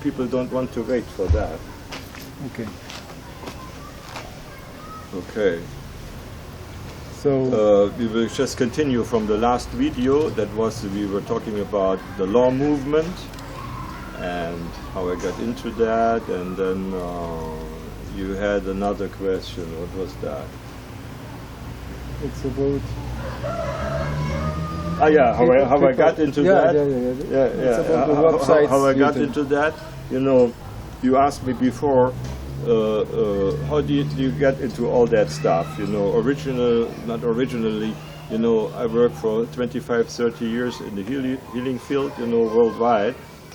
people don't want to wait for that. Okay. Okay. So we will just continue from the last video. That was, we were talking about the law movement and how I got into that, and then you had another question. What was that? it's about How I got into that? It's about the websites. How I got YouTube. into that? You know, you asked me before, how do you get into all that stuff? You know, not originally, you know, I worked for 25, 30 years in the healing field, you know, worldwide.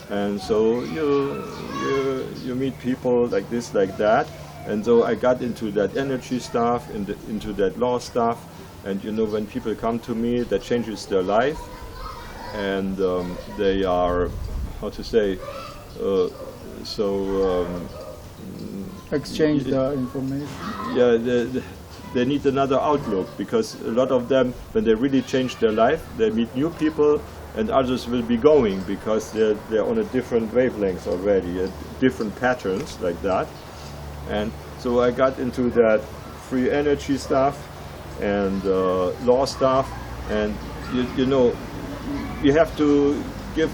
And so you meet people like this, like that. And so I got into that energy stuff, into that law stuff. And you know, when people come to me, that changes their life. And they are, how to say, Exchange the information. Yeah, they need another outlook, because a lot of them, when they really change their life, they meet new people, and others will be going because they're on a different wavelengths already, different patterns like that. And so I got into that free energy stuff and law stuff, and you know, you have to give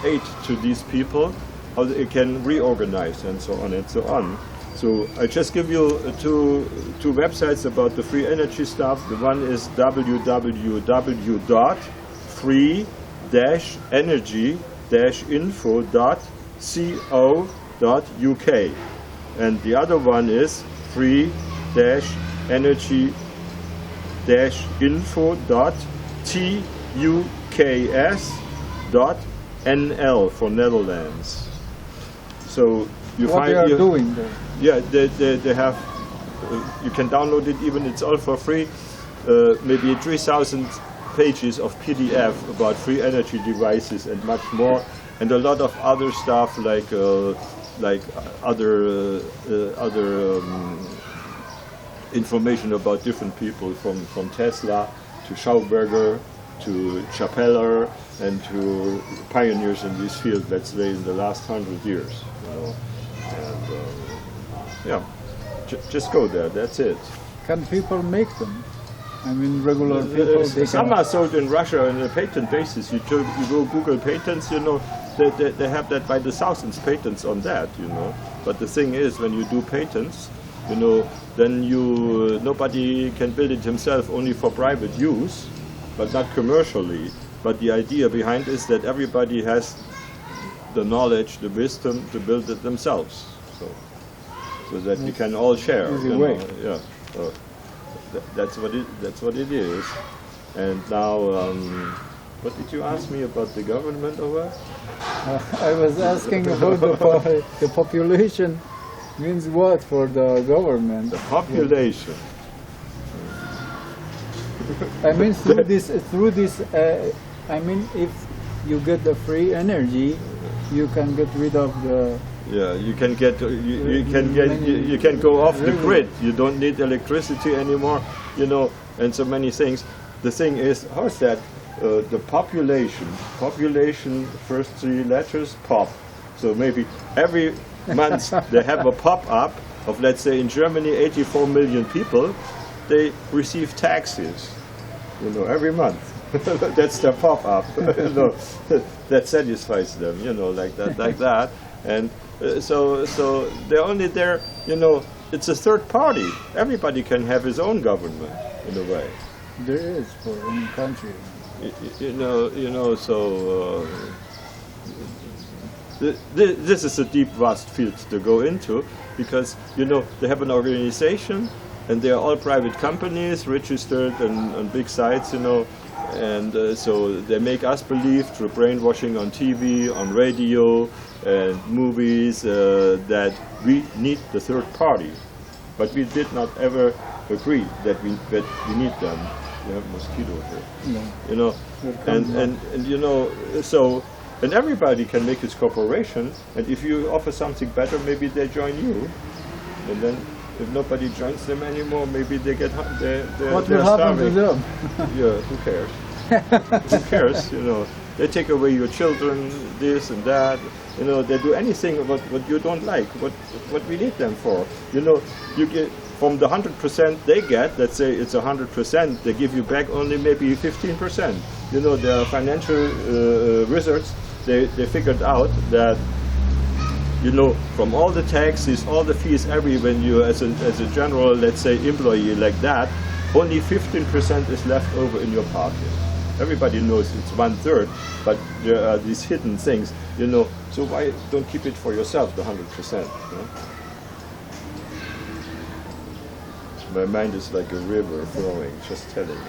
aid to these people, how they can reorganize and so on and so on. So I just give you two websites about the free energy stuff. The one is www.free-energy-info.co.uk, and the other one is free-energy-info.tuks.nl for Netherlands. So you What find they are doing there? Yeah, they have. You can download it. Even it's all for free. Maybe 3,000 pages of PDF about free energy devices and much more, and a lot of other stuff like other information about different people from Tesla to Schauberger to Chapeller and to pioneers in this field, let's say, in the last 100 years. You know. And yeah, just go there, that's it. Can people make them? I mean, regular people. Some are sold in Russia on a patent basis. You go Google patents, you know, they have that by the thousands, patents on that, you know. But the thing is, when you do patents, you know, then nobody can build it himself, only for private use, but not commercially. But the idea behind is that everybody has the knowledge, the wisdom to build it themselves, so that you can all share. Easy you way. know, yeah. That's what it is. And now, what did you ask me about the government over? I was asking about the population means what for the government? The population. I mean, through this. I mean, if you get the free energy, you can get rid of the. Yeah, you can go off the grid. You don't need electricity anymore, you know, and so many things. The thing is, how is that? The population, first three letters, pop. So maybe every month they have a pop-up of, let's say, in Germany, 84 million people. They receive taxes, you know, every month. That's their pop-up. You know, that satisfies them, you know, like that. And so they're only there, you know, it's a third party. Everybody can have his own government, in a way. There is for any country. You know, so this is a deep, vast field to go into, because, you know, they have an organization, and they are all private companies, registered on big sites, you know, and so they make us believe through brainwashing on TV, on radio, and movies, that we need the third party. But we did not ever agree that we need them. We have a mosquito here. No. You know, and you know, so, and everybody can make his corporation, and if you offer something better, maybe they join you, and then if nobody joins them anymore, maybe they get what will happen to them? Yeah, who cares? Who cares? You know, They take away your children, this and that. You know, they do anything about what you don't like, what we need them for. You know, you get from the 100% they get, let's say it's 100%, they give you back only maybe 15%. You know, the financial wizards, they figured out that, you know, from all the taxes, all the fees, when you as a general, let's say, employee like that, only 15% is left over in your pocket. Everybody knows it's 1/3, but there are these hidden things, you know. So why don't keep it for yourself, the 100%? You know? My mind is like a river flowing, just telling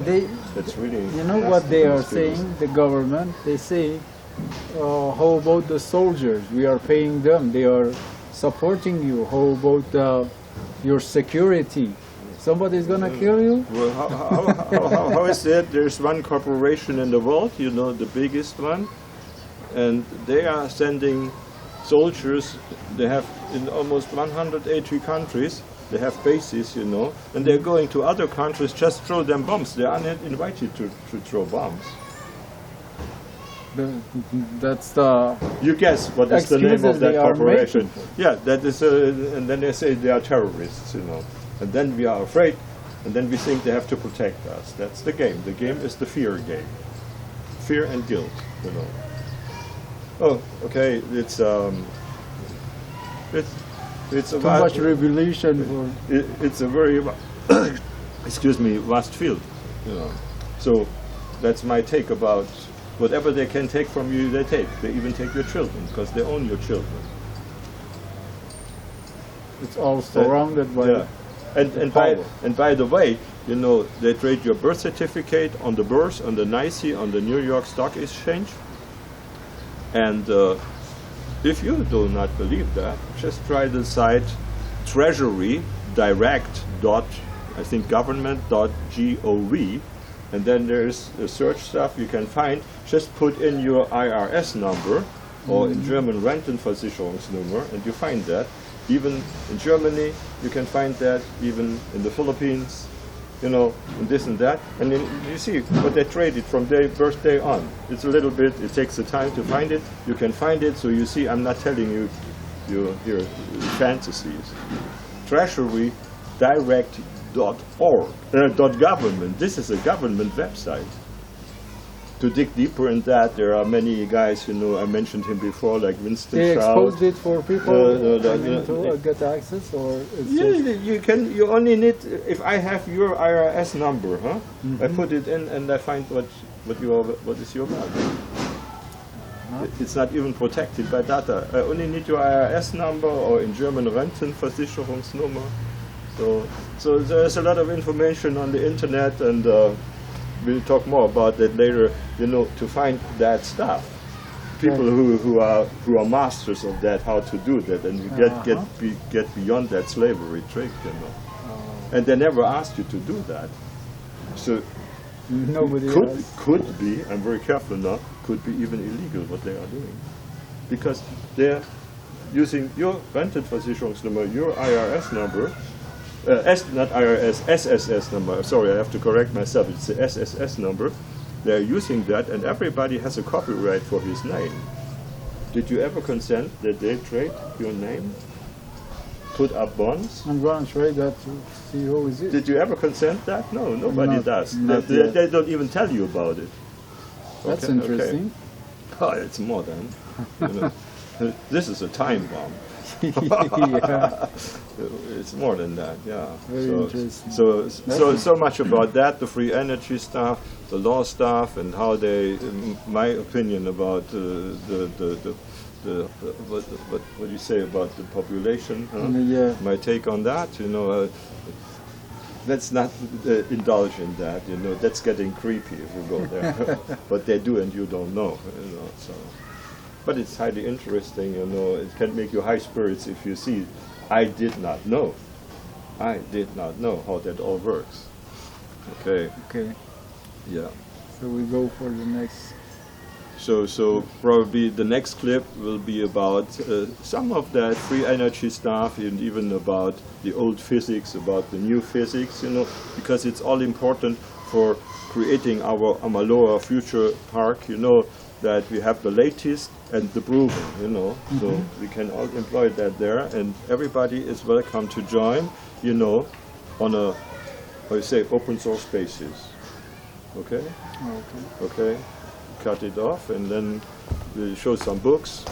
you. It's really. You know what they are saying? The government. They say, how about the soldiers? We are paying them. They are supporting you. How about your security? Somebody's gonna kill you? Well, how is that? There's one corporation in the world, you know, the biggest one, and they are sending soldiers. They have in almost 180 countries. They have bases, you know, and they're going to other countries, just throw them bombs. They are not invited to throw bombs. That's the... You guess what is the name of that corporation? Yeah, that is, and then they say they are terrorists, you know. And then we are afraid, and then we think they have to protect us. That's the game. The game is the fear game. Fear and guilt, you know. Oh, okay, it's a too much revelation for... It's a very, excuse me, vast field, you know. So that's my take about whatever they can take from you, they take. They even take your children, because they own your children. It's all surrounded by... Yeah. And by the way, you know, they trade your birth certificate on the Bourse, on the NYSE, on the New York Stock Exchange. And if you do not believe that, just try the site treasury.government.gov, and then there's a search stuff you can find. Just put in your IRS number, or in German Rentenversicherungsnummer, and you find that. Even in Germany, you can find that, even in the Philippines, you know, and this and that. And then you see what they traded from their birthday on. It's a little bit, it takes the time to find it. You can find it, so you see, I'm not telling you your fantasies. Treasurydirect.org, .government. This is a government website. To dig deeper in that, there are many guys, you know, I mentioned him before, like Winston They Chow. exposed it for people to get access, or it's you only need, if I have your IRS number, huh? I put it in and I find what is your value. It's not even protected by data. I only need your IRS number, or in German Rentenversicherungsnummer. So there's a lot of information on the internet, and we'll talk more about that later. You know, to find that stuff, people who are masters of that, how to do that, and you get beyond that slavery trick, you know. And they never asked you to do that. So nobody could be. I'm very careful now. Could be even illegal what they are doing, because they're using your Rentenversicherungsnummer, your IRS number. Not IRS, SSS number. Sorry, I have to correct myself. It's the SSS number. They're using that, and everybody has a copyright for his name. Did you ever consent that they trade your name? Put up bonds? I'm going to trade that to see who is it. Did you ever consent that? No, nobody does. They don't even tell you about it. That's interesting. Okay. Oh, it's more than. You know, this is a time bomb. Yeah. It's more than that, yeah. Very interesting. So much about that, the free energy stuff, the law stuff, and how they, my opinion about what do you say about the population? Huh? Yeah. My take on that, you know. Let's not indulge in that, you know. That's getting creepy if you go there. But they do, and you don't know, you know. So. But it's highly interesting, you know. It can make you high spirits if you see. I did not know how that all works. Okay. Okay. Yeah. So we go for the next. So probably the next clip will be about some of that free energy stuff, and even about the old physics, about the new physics, you know, because it's all important for creating our Amaloa Future Park, you know, that we have the latest and the proven, you know, so we can all employ that there, and everybody is welcome to join, you know, on a, how you say, open source basis. Okay? Okay. Okay? Cut it off, and then we'll show some books,